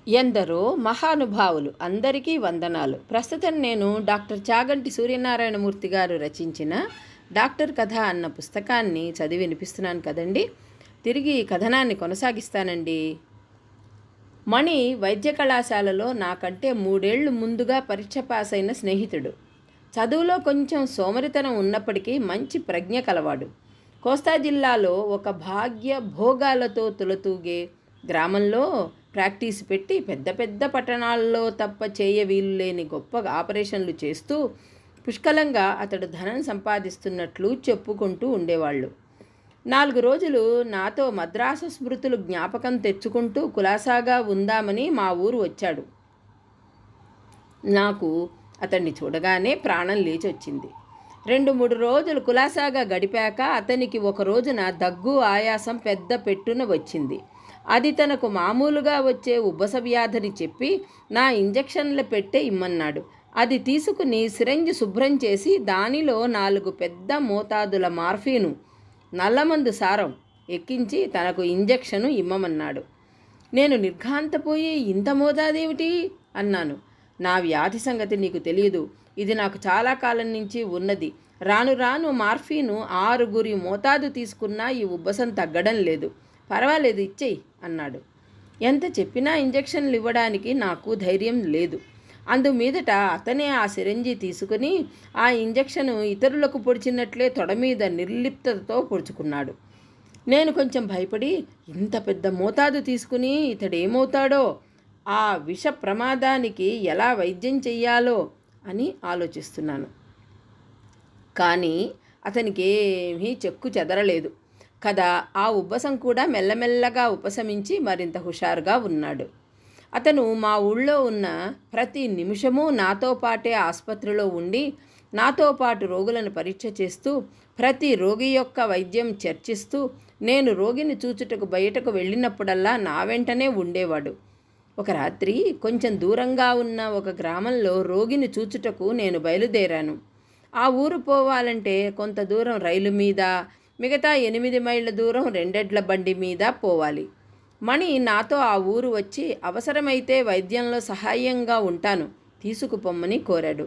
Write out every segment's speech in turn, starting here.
ఎందరో మహానుభావులు అందరికీ వందనాలు. ప్రస్తుతం నేను డాక్టర్ చాగంటి సూర్యనారాయణమూర్తి గారు రచించిన డాక్టర్ కథ అన్న పుస్తకాన్ని చదివి వినిపిస్తున్నాను కదండి. తిరిగి ఈ కథనాన్ని కొనసాగిస్తానండి. మణి వైద్య కళాశాలలో నాకంటే 3 ఏళ్లు ముందుగా పరీక్ష పాస్ అయిన స్నేహితుడు. చదువులో కొంచెం సోమరితనం ఉన్నప్పటికీ మంచి ప్రజ్ఞ కలవాడు. కోస్తా జిల్లాలో ఒక భాగ్య భోగాలతో తులతూగే గ్రామంలో ప్రాక్టీస్ పెట్టి పెద్ద పెద్ద పట్టణాల్లో తప్ప చేయ వీలు లేని గొప్ప ఆపరేషన్లు చేస్తూ పుష్కలంగా అతడు ధనం సంపాదిస్తున్నట్లు చెప్పుకుంటూ ఉండేవాళ్ళు. 4 రోజులు నాతో మద్రాసు స్మృతులు జ్ఞాపకం తెచ్చుకుంటూ కులాసాగా ఉందామని మా ఊరు వచ్చాడు. నాకు అతన్ని చూడగానే ప్రాణం లేచి వచ్చింది. 2-3 రోజులు కులాసాగా గడిపాక అతనికి ఒక రోజున దగ్గు ఆయాసం పెద్ద పెట్టున వచ్చింది. అది తనకు మామూలుగా వచ్చే ఉబ్బస వ్యాధిని చెప్పి నా ఇంజెక్షన్లు పెట్టే ఇమ్మన్నాడు. అది తీసుకుని సిరంజి శుభ్రం చేసి దానిలో 4 పెద్ద మోతాదుల మార్ఫీను నల్లమందు సారం ఎక్కించి తనకు ఇంజెక్షను ఇమ్మమన్నాడు. నేను నిర్ఘాంతపోయి ఇంత మోతాదేమిటి అన్నాను. నా వ్యాధి సంగతి నీకు తెలియదు. ఇది నాకు చాలా కాలం నుంచి ఉన్నది. రాను రాను మార్ఫీను 6 మోతాదు తీసుకున్నా ఈ ఉబ్బసం తగ్గడం లేదు. పర్వాలేదు, ఇచ్చేయి అన్నాడు. ఎంత చెప్పినా ఇంజెక్షన్లు ఇవ్వడానికి నాకు ధైర్యం లేదు. అందుమీదట అతనే ఆ సిరంజి తీసుకుని ఆ ఇంజెక్షను ఇతరులకు పొడిచినట్లే తొడ మీద నిర్లిప్తతో పొడుచుకున్నాడు. నేను కొంచెం భయపడి ఇంత పెద్ద మోతాదు తీసుకుని ఇతడేమవుతాడో, ఆ విష ప్రమాదానికి ఎలా వైద్యం చెయ్యాలో అని ఆలోచిస్తున్నాను. కానీ అతనికి ఏమీ చెక్కు చెదరలేదు కదా. ఆ ఉబ్బసం కూడా మెల్లమెల్లగా ఉపశమించి మరింత హుషారుగా ఉన్నాడు. అతను మా ఊళ్ళో ఉన్న ప్రతి నిమిషము నాతో పాటే ఆసుపత్రిలో ఉండి నాతో పాటు రోగులను పరీక్ష చేస్తూ ప్రతి రోగి యొక్క వైద్యం చర్చిస్తూ నేను రోగిని చూచుటకు బయటకు వెళ్ళినప్పుడల్లా నా వెంటనే ఉండేవాడు. ఒక రాత్రి కొంచెం దూరంగా ఉన్న ఒక గ్రామంలో రోగిని చూచుటకు నేను బయలుదేరాను. ఆ ఊరు పోవాలంటే కొంత దూరం రైలు మీద, మిగతా 8 మైళ్ళ దూరం 2 ఎడ్ల బండి మీద పోవాలి. మణి నాతో ఆ ఊరు వచ్చి అవసరమైతే వైద్యంలో సహాయంగా ఉంటాను, తీసుకుపోమ్మని కోరాడు.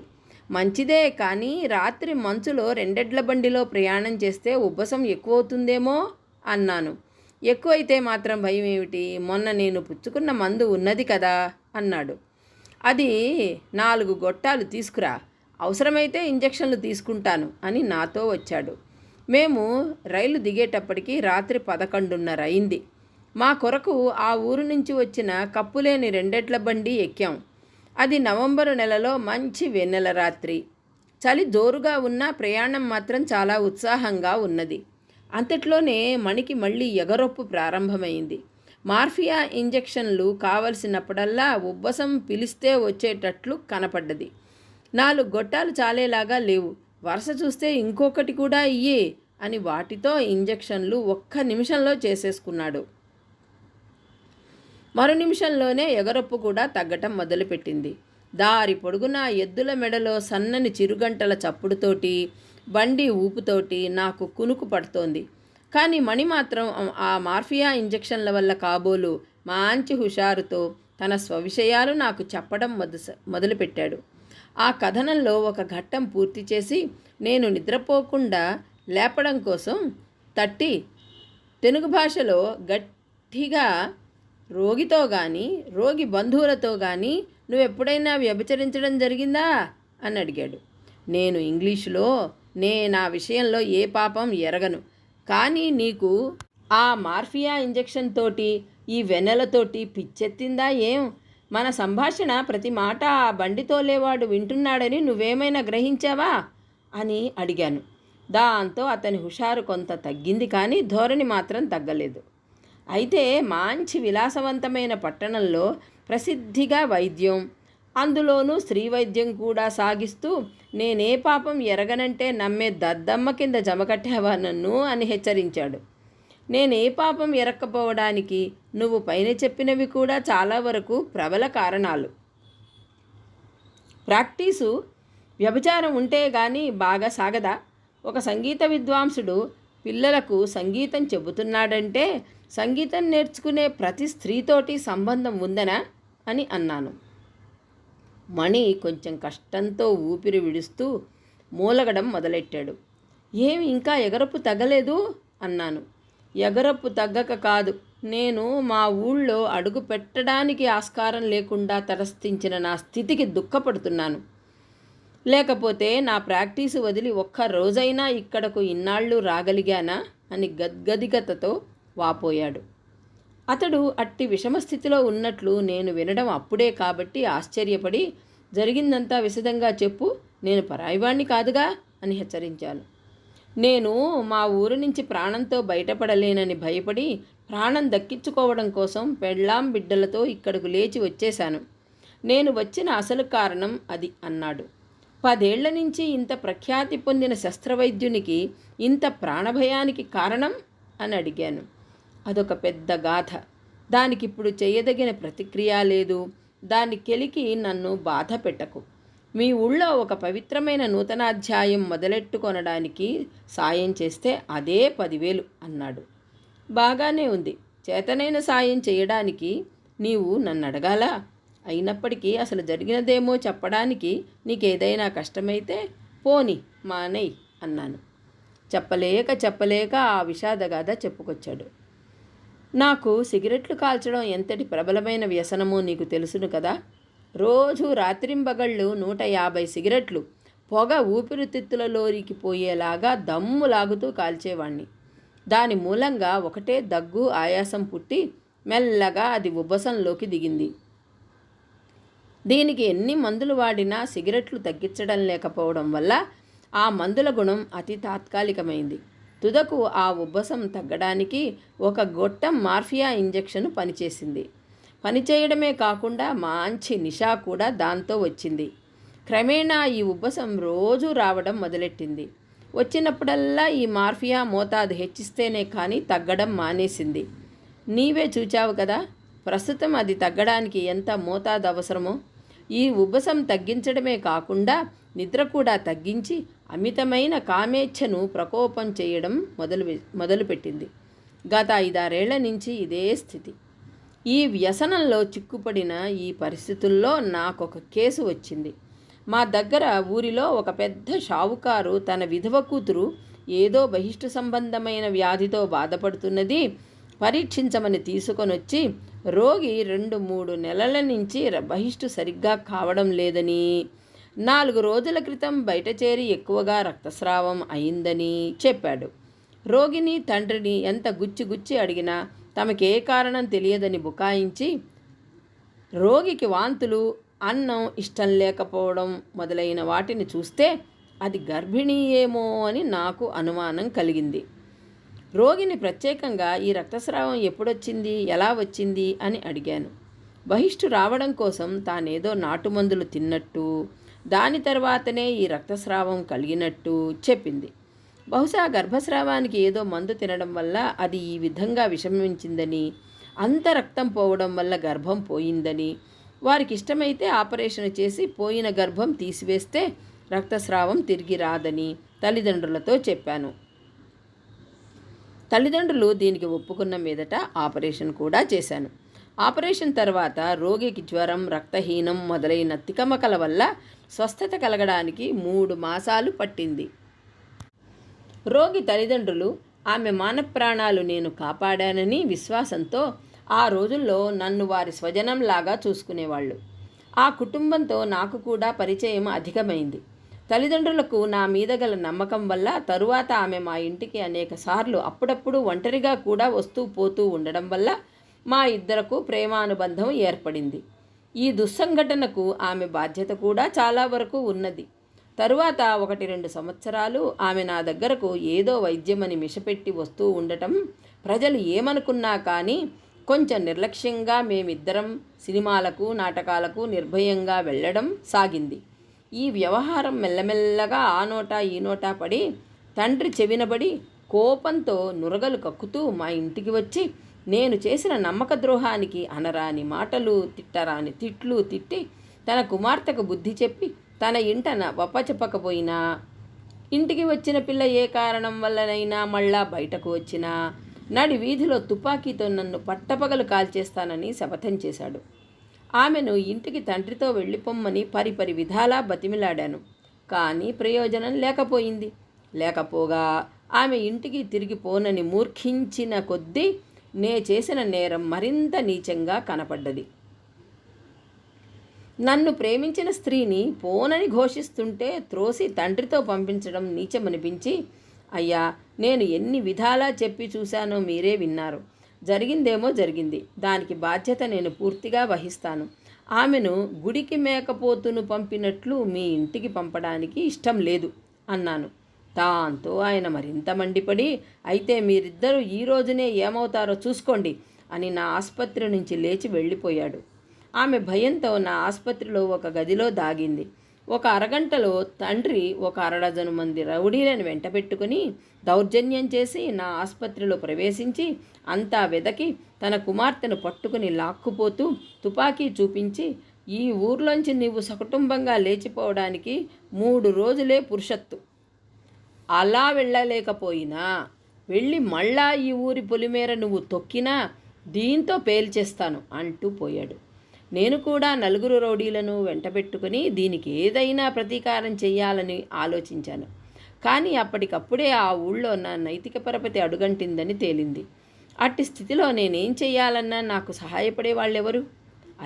మంచిదే, కానీ రాత్రి మంచులో 2 ఎడ్ల బండిలో ప్రయాణం చేస్తే ఉబ్బసం ఎక్కువవుతుందేమో అన్నాను. ఎక్కువైతే మాత్రం భయం ఏమిటి? మొన్న నేను పుచ్చుకున్న మందు ఉన్నది కదా అన్నాడు. అది 4 గొట్టాలు తీసుకురా, అవసరమైతే ఇంజెక్షన్లు తీసుకుంటాను అని నాతో వచ్చాడు. మేము రైలు దిగేటప్పటికి రాత్రి 11:30 అయింది. మా కొరకు ఆ ఊరు నుంచి వచ్చిన కప్పులేని 2 ఎడ్ల బండి ఎక్కాం. అది నవంబరు నెలలో మంచి వెన్నెల రాత్రి. చలి జోరుగా ఉన్న ప్రయాణం మాత్రం చాలా ఉత్సాహంగా ఉన్నది. అంతట్లోనే మణికి మళ్ళీ ఎగరొప్పు ప్రారంభమైంది. మార్ఫియా ఇంజెక్షన్లు కావలసినప్పుడల్లా ఉబ్బసం పిలిస్తే వచ్చేటట్లు కనపడ్డది. 4 గొట్టాలు చాలేలాగా లేవు. వరుస చూస్తే ఇంకొకటి కూడా ఇయ్యే అని వాటితో ఇంజెక్షన్లు 1 నిమిషంలో చేసేసుకున్నాడు. మరో నిమిషంలోనే ఎగరొప్పు కూడా తగ్గటం మొదలుపెట్టింది. దారి పొడుగునా ఎద్దుల మెడలో సన్నని చిరుగంటల చప్పుడుతోటి, బండి ఊపుతోటి నాకు కునుకు పడుతోంది. కానీ మణి మాత్రం ఆ మార్ఫియా ఇంజెక్షన్ల వల్ల కాబోలు మంచి హుషారుతో తన స్వవిషయాలు నాకు చెప్పడం మొదలుపెట్టాడు. ఆ కథనంలో ఒక ఘట్టం పూర్తి చేసి నేను నిద్రపోకుండా లేపడం కోసం తట్టి తెలుగు భాషలో గట్టిగా, రోగితో కానీ రోగి బంధువులతో కానీ నువ్వెప్పుడైనా వ్యభిచరించడం జరిగిందా అని అడిగాడు. నేను ఇంగ్లీషులో నా విషయంలో ఏ పాపం ఎరగను, కానీ నీకు ఆ మార్ఫియా ఇంజెక్షన్ తోటి ఈ వెన్నెలతోటి పిచ్చెత్తిందా ఏం? మన సంభాషణ ప్రతి మాట ఆ బండి తోలేవాడు వింటున్నాడని నువ్వేమైనా గ్రహించావా అని అడిగాను. దాంతో అతని హుషారు కొంత తగ్గింది, కానీ ధోరణి మాత్రం తగ్గలేదు. అయితే మంచి విలాసవంతమైన పట్టణంలో ప్రసిద్ధిగా వైద్యం, అందులోనూ స్త్రీ వైద్యం కూడా సాగిస్తూ నేనే పాపం ఎరగనంటే నమ్మే దద్దమ్మ కింద జమకట్టావా నన్ను అని హెచ్చరించాడు. నేనే పాపం ఎరక్కపోవడానికి నువ్వు పైన చెప్పినవి కూడా చాలా వరకు ప్రబల కారణాలు. ప్రాక్టీసు వ్యభిచారం ఉంటే గాని బాగా సాగదా? ఒక సంగీత విద్వాంసుడు పిల్లలకు సంగీతం చెబుతున్నాడంటే సంగీతం నేర్చుకునే ప్రతి స్త్రీతోటి సంబంధం ఉందనా అని అన్నాను. మణి కొంచెం కష్టంతో ఊపిరి విడుస్తూ మూలగడం మొదలెట్టాడు. ఏమి ఇంకా ఎగరపు తగ్గలేదు అన్నాను. ఎగరపు తగ్గక కాదు, నేను మా ఊళ్ళో అడుగు పెట్టడానికి ఆస్కారం లేకుండా తటస్థించిన నా స్థితికి దుఃఖపడుతున్నాను. లేకపోతే నా ప్రాక్టీసు వదిలి ఒక్క రోజైనా ఇక్కడకు ఇన్నాళ్ళు రాగలిగానా అని గద్గదిగతతో వాపోయాడు. అతడు అట్టి విషమస్థితిలో ఉన్నట్లు నేను వినడం అప్పుడే కాబట్టి ఆశ్చర్యపడి, జరిగిందంతా విశదంగా చెప్పు, నేను పరాయివాణ్ణి కాదుగా అని హెచ్చరించాను. నేను మా ఊరు నుంచి ప్రాణంతో బయటపడలేనని భయపడి ప్రాణం దక్కించుకోవడం కోసం పెళ్ళాం బిడ్డలతో ఇక్కడకు లేచి వచ్చేశాను. నేను వచ్చిన అసలు కారణం అది అన్నాడు. 10 ఏళ్ల నుంచి ఇంత ప్రఖ్యాతి పొందిన శస్త్రవైద్యునికి ఇంత ప్రాణభయానికి కారణం అని అడిగాను. అదొక పెద్ద గాథ. దానికిప్పుడు చేయదగిన ప్రతిక్రియ లేదు. దాన్ని కెలికి నన్ను బాధ పెట్టకు. మీ ఊళ్ళో ఒక పవిత్రమైన నూతనాధ్యాయం మొదలెట్టుకొనడానికి సాయం చేస్తే అదే 10,000 అన్నాడు. బాగానే ఉంది. చేతనైన సాయం చేయడానికి నీవు నన్ను అడగాలా? అయినప్పటికీ అసలు జరిగినదేమో చెప్పడానికి నీకేదైనా కష్టమైతే పోని మానేయ్ అన్నాను. చెప్పలేక ఆ విషాదగాథ చెప్పుకొచ్చాడు. నాకు సిగరెట్లు కాల్చడం ఎంతటి ప్రబలమైన వ్యసనమో నీకు తెలుసును కదా. రోజు రాత్రింబగళ్ళు 150 సిగరెట్లు పొగ ఊపిరితిత్తులలోరికి పోయేలాగా దమ్ము లాగుతూ కాల్చేవాణ్ణి. దాని మూలంగా ఒకటే దగ్గు ఆయాసం పుట్టి మెల్లగా అది ఉబ్బసంలోకి దిగింది. దీనికి ఎన్ని మందులు వాడినా సిగరెట్లు తగ్గించడం లేకపోవడం వల్ల ఆ మందుల గుణం అతి తాత్కాలికమైంది. తుదకు ఆ ఉబ్బసం తగ్గడానికి ఒక గొట్టం మార్ఫియా ఇంజెక్షన్ పనిచేసింది. పనిచేయడమే కాకుండా మంచి నిషా కూడా దాంతో వచ్చింది. క్రమేణా ఈ ఉబ్బసం రోజూ రావడం మొదలెట్టింది. వచ్చినప్పుడల్లా ఈ మార్ఫియా మోతాదు హెచ్చిస్తేనే కానీ తగ్గడం మానేసింది. నీవే చూచావు కదా ప్రస్తుతం అది తగ్గడానికి ఎంత మోతాదు అవసరమో. ఈ ఉబ్బసం తగ్గించడమే కాకుండా నిద్ర కూడా తగ్గించి అమితమైన కామేచ్ఛను ప్రకోపం చేయడం మొదలుపెట్టింది. గత 5-6 ఏళ్ల నుంచి ఇదే స్థితి. ఈ వ్యసనంలో చిక్కుపడిన ఈ పరిస్థితుల్లో నాకొక కేసు వచ్చింది. మా దగ్గర ఊరిలో ఒక పెద్ద షావుకారు తన విధవ కూతురు ఏదో బహిష్టు సంబంధమైన వ్యాధితో బాధపడుతున్నది పరీక్షించమని తీసుకొనొచ్చి, రోగి 2-3 నెలల నుంచి బహిష్టు సరిగ్గా కావడం లేదని, 4 రోజుల క్రితం బయట చేరి ఎక్కువగా రక్తస్రావం అయిందని చెప్పాడు. రోగిని తండ్రిని ఎంత గుచ్చి అడిగినా తమకే కారణం తెలియదని బుకాయించి, రోగికి వాంతులు, అన్నం ఇష్టం లేకపోవడం మొదలైన వాటిని చూస్తే అది గర్భిణీ ఏమో అని నాకు అనుమానం కలిగింది. రోగిని ప్రత్యేకంగా ఈ రక్తస్రావం ఎప్పుడొచ్చింది, ఎలా వచ్చింది అని అడిగాను. బహిష్టు రావడం కోసం తానేదో నాటుమందులు తిన్నట్టు, దాని తర్వాతనే ఈ రక్తస్రావం కలిగినట్టు చెప్పింది. బహుశా గర్భస్రావానికి ఏదో మందు తినడం వల్ల అది ఈ విధంగా విషమించిందని, అంత రక్తం పోవడం వల్ల గర్భం పోయిందని, వారికి ఇష్టమైతే ఆపరేషన్ చేసి పోయిన గర్భం తీసివేస్తే రక్తస్రావం తిరిగి రాదని తల్లిదండ్రులతో చెప్పాను. తల్లిదండ్రులు దీనికి ఒప్పుకున్న మీదట ఆపరేషన్ కూడా చేశాను. ఆపరేషన్ తర్వాత రోగికి జ్వరం, రక్తహీనం మొదలైన తికమకల వల్ల స్వస్థత కలగడానికి 3 మాసాలు పట్టింది. రోగి తల్లిదండ్రులు ఆమె మానప్రాణాలు నేను కాపాడానని విశ్వాసంతో ఆ రోజుల్లో నన్ను వారి స్వజనంలాగా చూసుకునేవాళ్ళు. ఆ కుటుంబంతో నాకు కూడా పరిచయం అధికమైంది. తల్లిదండ్రులకు నా మీద గల నమ్మకం వల్ల తరువాత ఆమె మా ఇంటికి అనేక సార్లు అప్పుడప్పుడు ఒంటరిగా కూడా వస్తూ పోతూ ఉండడం వల్ల మా ఇద్దరకు ప్రేమానుబంధం ఏర్పడింది. ఈ దుస్సంఘటనకు ఆమె బాధ్యత కూడా చాలా వరకు ఉన్నది. తరువాత 1-2 సంవత్సరాలు ఆమె నా దగ్గరకు ఏదో వైద్యమని మిషపెట్టి వస్తూ ఉండటం ప్రజలు ఏమనుకున్నా కానీ కొంచెం నిర్లక్ష్యంగా మేమిద్దరం సినిమాలకు, నాటకాలకు నిర్భయంగా వెళ్ళడం సాగింది. ఈ వ్యవహారం మెల్లమెల్లగా ఆ నోటా ఈ నోటా పడి తండ్రి చెవినబడి కోపంతో నురగలు కక్కుతూ మా ఇంటికి వచ్చి నేను చేసిన నమ్మక ద్రోహానికి అనరాని మాటలు, తిట్టరాని తిట్లు తిట్టి తన కుమార్తెకు బుద్ధి చెప్పి తన ఇంటన వప్పచెప్పకపోయినా, ఇంటికి వచ్చిన పిల్ల ఏ కారణం వల్లనైనా మళ్ళా బయటకు వచ్చినా నడి వీధిలో తుపాకీతో నన్ను పట్టపగలు కాల్చేస్తానని శపథం చేశాడు. ఆమెను ఇంటికి తండ్రితో వెళ్ళిపోమ్మని పరిపరి విధాలా బతిమిలాడాను. కానీ ప్రయోజనం లేకపోగా ఆమె ఇంటికి తిరిగి పోనని మూర్ఖించిన కొద్దీ నే చేసిన నేరం మరింత నీచంగా కనపడ్డది. నన్ను ప్రేమించిన స్త్రీని పోనని ఘోషిస్తుంటే త్రోసి తండ్రితో పంపించడం నీచమనిపించి, అయ్యా, నేను ఎన్ని విధాలా చెప్పి చూశానో మీరే విన్నారు. జరిగిందేమో జరిగింది, దానికి బాధ్యత నేను పూర్తిగా వహిస్తాను. ఆమెను గుడికి మేకపోతును పంపినట్లు మీ ఇంటికి పంపడానికి ఇష్టం లేదు అన్నాను. దాంతో ఆయన మరింత మండిపడి, అయితే మీరిద్దరూ ఈ రోజునే ఏమవుతారో చూసుకోండి అని నా ఆసుపత్రి నుంచి లేచి వెళ్ళిపోయాడు. ఆమె భయంతో నా ఆసుపత్రిలో ఒక గదిలో దాగింది. ఒక అరగంటలో తండ్రి ఒక అరడజను మంది రౌడీలను వెంటబెట్టుకుని దౌర్జన్యం చేసి నా ఆసుపత్రిలో ప్రవేశించి అంతా వెదకి తన కుమార్తెను పట్టుకుని లాక్కుపోతూ తుపాకీ చూపించి, ఈ ఊర్లోంచి నీవు సకుటుంబంగా లేచిపోవడానికి 3 రోజులే పురుషత్తు. అలా వెళ్ళలేకపోయినా వెళ్ళి మళ్ళా ఈ ఊరి పొలిమేర నువ్వు తొక్కినా దీంతో పేల్చేస్తాను అంటూ పోయాడు. నేను కూడా 4 రౌడీలను వెంటబెట్టుకుని దీనికి ఏదైనా ప్రతీకారం చెయ్యాలని ఆలోచించాను. కానీ అప్పటికప్పుడే ఆ ఊళ్ళో నా నైతిక పరపతి అడుగంటిందని తేలింది. అట్టి స్థితిలో నేనేం చెయ్యాలన్నా నాకు సహాయపడే వాళ్ళెవరు?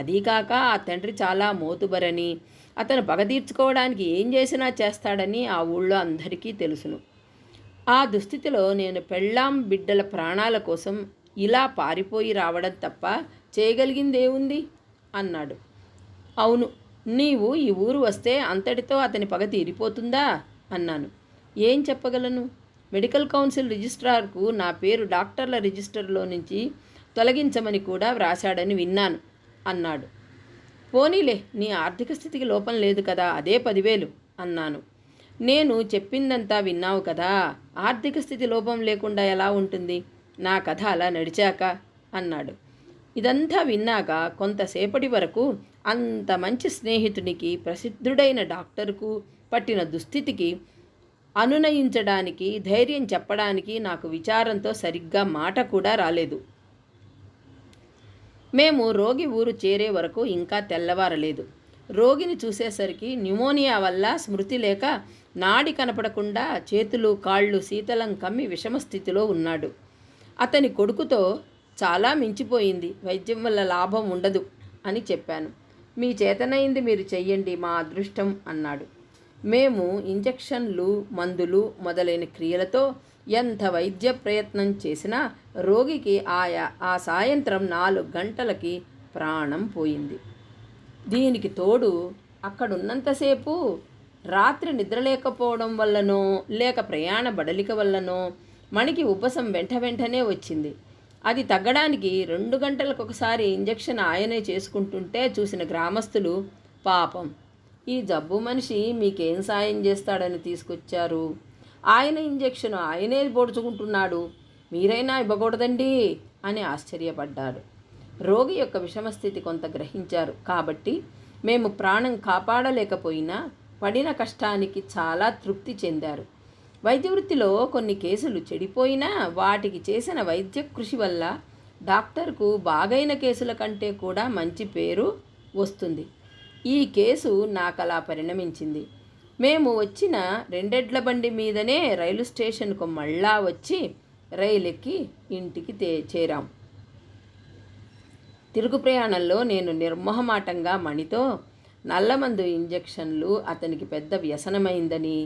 అదీకాక ఆ తండ్రి చాలా మోతుబరని, అతను పగ తీర్చుకోవడానికి ఏం చేసినా చేస్తాడని ఆ ఊళ్ళో అందరికీ తెలుసును. ఆ దుస్థితిలో నేను పెళ్ళాం బిడ్డల ప్రాణాల కోసం ఇలా పారిపోయి రావడం తప్ప చేయగలిగిందేముంది అన్నాడు. అవును, నీవు ఈ ఊరు వస్తే అంతటితో అతని పగ తీరిపోతుందా అన్నాను. ఏం చెప్పగలను? మెడికల్ కౌన్సిల్ రిజిస్ట్రార్కు నా పేరు డాక్టర్ల రిజిస్టర్లో నుంచి తొలగించమని కూడా వ్రాశాడని విన్నాను అన్నాడు. పోనీలే, నీ ఆర్థిక స్థితికి లోపం లేదు కదా, అదే 10,000 అన్నాను. నేను చెప్పిందంతా విన్నావు కదా, ఆర్థిక స్థితి లోపం లేకుండా ఎలా ఉంటుంది? నా కథ అలా నడిచాక అన్నాడు. ఇదంతా విన్నాక కొంతసేపటి వరకు అంత మంచి స్నేహితునికి, ప్రసిద్ధుడైన డాక్టర్కు పట్టిన దుస్థితికి అనునయించడానికి, ధైర్యం చెప్పడానికి నాకు విచారంతో సరిగ్గా మాట కూడా రాలేదు. మేము రోగి ఊరు చేరే వరకు ఇంకా తెల్లవారలేదు. రోగిని చూసేసరికి న్యూమోనియా వల్ల స్మృతి లేక నాడి కనపడకుండా చేతులు కాళ్ళు శీతలం కమ్మి విషమ స్థితిలో ఉన్నాడు. అతని కొడుకుతో చాలా మించిపోయింది, వైద్యం వల్ల లాభం ఉండదు అని చెప్పాను. మీ చేతనైంది మీరు చెయ్యండి, మా అదృష్టం అన్నాడు. మేము ఇంజెక్షన్లు, మందులు మొదలైన క్రియలతో ఎంత వైద్య ప్రయత్నం చేసినా రోగికి ఆ సాయంత్రం 4 గంటలకి ప్రాణం పోయింది. దీనికి తోడు అక్కడున్నంతసేపు రాత్రి నిద్రలేకపోవడం వల్లనో లేక ప్రయాణ బడలిక వల్లనో మణికి ఉబ్బసం వెంటనే వచ్చింది. అది తగ్గడానికి 2 గంటలకొకసారి ఇంజెక్షన్ ఆయనే చేసుకుంటుంటే చూసిన గ్రామస్తులు, పాపం ఈ జబ్బు మనిషి మీకేం సాయం చేస్తాడని తీసుకొచ్చారు, ఆయన ఇంజెక్షన్ ఆయనే పొడుచుకుంటున్నాడు, మీరైనా ఇవ్వకూడదండి అని ఆశ్చర్యపడ్డాడు. రోగి యొక్క విషమస్థితి కొంత గ్రహించారు కాబట్టి మేము ప్రాణం కాపాడలేకపోయినా పడిన కష్టానికి చాలా తృప్తి చెందారు. వైద్య వృత్తిలో కొన్ని కేసులు చెడిపోయినా వాటికి చేసిన వైద్య కృషి వల్ల డాక్టర్కు బాగైన కేసుల కంటే కూడా మంచి పేరు వస్తుంది. ఈ కేసు నాకలా పరిణమించింది. మేము వచ్చిన 2 ఎడ్ల బండి మీదనే రైలు స్టేషన్కు మళ్ళా వచ్చి రైలెక్కి ఇంటికి చేరాం. తిరుగు ప్రయాణంలో నేను నిర్మోహమాటంగా మణితో నల్లమందు ఇంజెక్షన్లు అతనికి పెద్ద వ్యసనమైందని,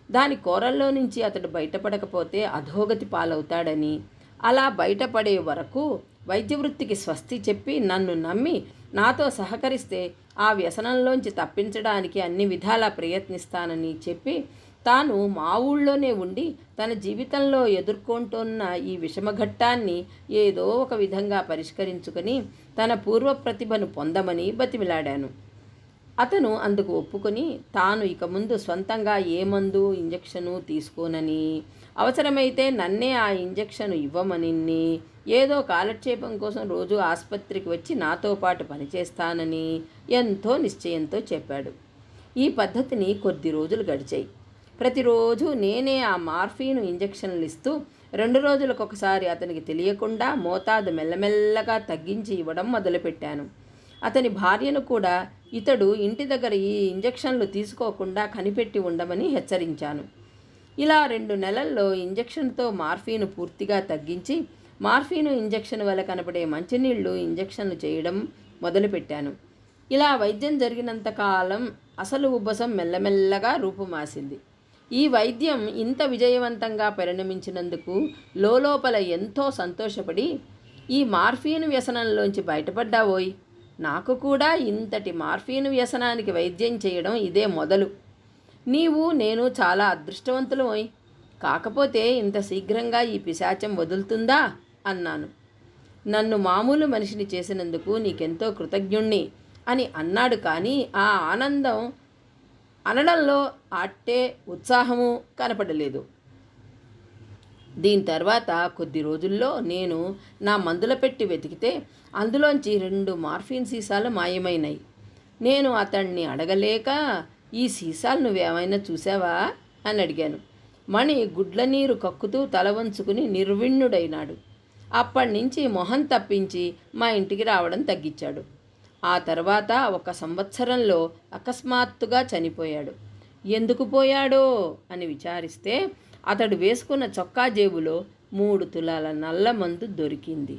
దాని కోరల్లో నుంచి అతడు బయటపడకపోతే అధోగతి పాలవుతాడని, అలా బయటపడే వరకు వైద్య వృత్తికి స్వస్తి చెప్పి నన్ను నమ్మి నాతో సహకరిస్తే ఆ వ్యసనంలోంచి తప్పించడానికి అన్ని విధాలా ప్రయత్నిస్తానని చెప్పి తాను మా ఊళ్ళోనే ఉండి తన జీవితంలో ఎదుర్కొంటున్న ఈ విషమఘట్టాన్ని ఏదో ఒక విధంగా పరిష్కరించుకొని తన పూర్వ ప్రతిభను పొందమని బతిమిలాడాను. అతను అందుకు ఒప్పుకొని తాను ఇక ముందు సొంతంగా ఏ మందు ఇంజెక్షను తీసుకోనని, అవసరమైతే నన్నే ఆ ఇంజెక్షన్ ఇవ్వమని, ఏదో కాలక్షేపం కోసం రోజు ఆసుపత్రికి వచ్చి నాతో పాటు పనిచేస్తానని ఎంతో నిశ్చయంతో చెప్పాడు. ఈ పద్ధతిని కొద్ది రోజులు గడిచాయి. ప్రతిరోజు నేనే ఆ మార్ఫీను ఇంజెక్షన్లు ఇస్తూ 2 రోజులకొకసారి అతనికి తెలియకుండా మోతాదు మెల్లమెల్లగా తగ్గించి ఇవ్వడం మొదలుపెట్టాను. అతని భార్యను కూడా ఇతడు ఇంటి దగ్గర ఈ ఇంజెక్షన్లు తీసుకోకుండా కనిపెట్టి ఉండమని హెచ్చరించాను. ఇలా 2 నెలల్లో ఇంజెక్షన్తో మార్ఫీను పూర్తిగా తగ్గించి మార్ఫీను ఇంజెక్షన్ వల్ల కనపడే మంచినీళ్లు ఇంజెక్షన్లు చేయడం మొదలుపెట్టాను. ఇలా వైద్యం జరిగినంతకాలం అసలు ఉబ్బసం మెల్లమెల్లగా రూపుమాసింది. ఈ వైద్యం ఇంత విజయవంతంగా పరిణమించినందుకు లోపల ఎంతో సంతోషపడి, ఈ మార్ఫీను వ్యసనంలోంచి బయటపడ్డావోయ్, నాకు కూడా ఇంతటి మార్ఫీను వ్యసనానికి వైద్యం చేయడం ఇదే మొదలు. నీవు నేను చాలా అదృష్టవంతులమోయ్. కాకపోతే ఇంత శీఘ్రంగా ఈ పిశాచం వదులుతుందా అన్నాను. నన్ను మామూలు మనిషిని చేసినందుకు నీకెంతో కృతజ్ఞుణ్ణి అని అన్నాడు. కానీ ఆ ఆనందం అనడంలో అట్టే ఉత్సాహము కనపడలేదు. దీని తర్వాత కొద్ది రోజుల్లో నేను నా మందుల పెట్టి వెతికితే అందులోంచి 2 మార్ఫిన్ సీసాలు మాయమైనాయి. నేను అతన్ని అడగలేక, ఈ సీసాలు నువ్వేమైనా చూసావా అని అడిగాను. మణి గుడ్ల నీరు కక్కుతూ తల వంచుకుని నిర్విణ్ణుడైనాడు. అప్పటి నుంచి మొహం తప్పించి మా ఇంటికి రావడం తగ్గించాడు. ఆ తర్వాత 1 సంవత్సరంలో అకస్మాత్తుగా చనిపోయాడు. ఎందుకు పోయాడో అని విచారిస్తే అతడు వేసుకున్న చొక్కా జేబులో 3 తులాల నల్ల మందు దొరికింది.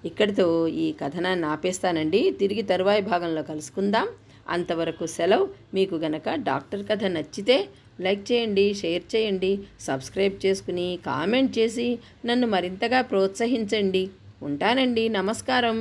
ఇక్కడితో ఈ కథనాన్ని ఆపేస్తానండి. తిరిగి తరువాయి భాగంలో కలుసుకుందాం. అంతవరకు సెలవు. మీకు గనక డాక్టర్ కథ నచ్చితే లైక్ చేయండి, షేర్ చేయండి, సబ్స్క్రైబ్ చేసుకుని కామెంట్ చేసి నన్ను మరింతగా ప్రోత్సహించండి. ఉంటానండి. నమస్కారం.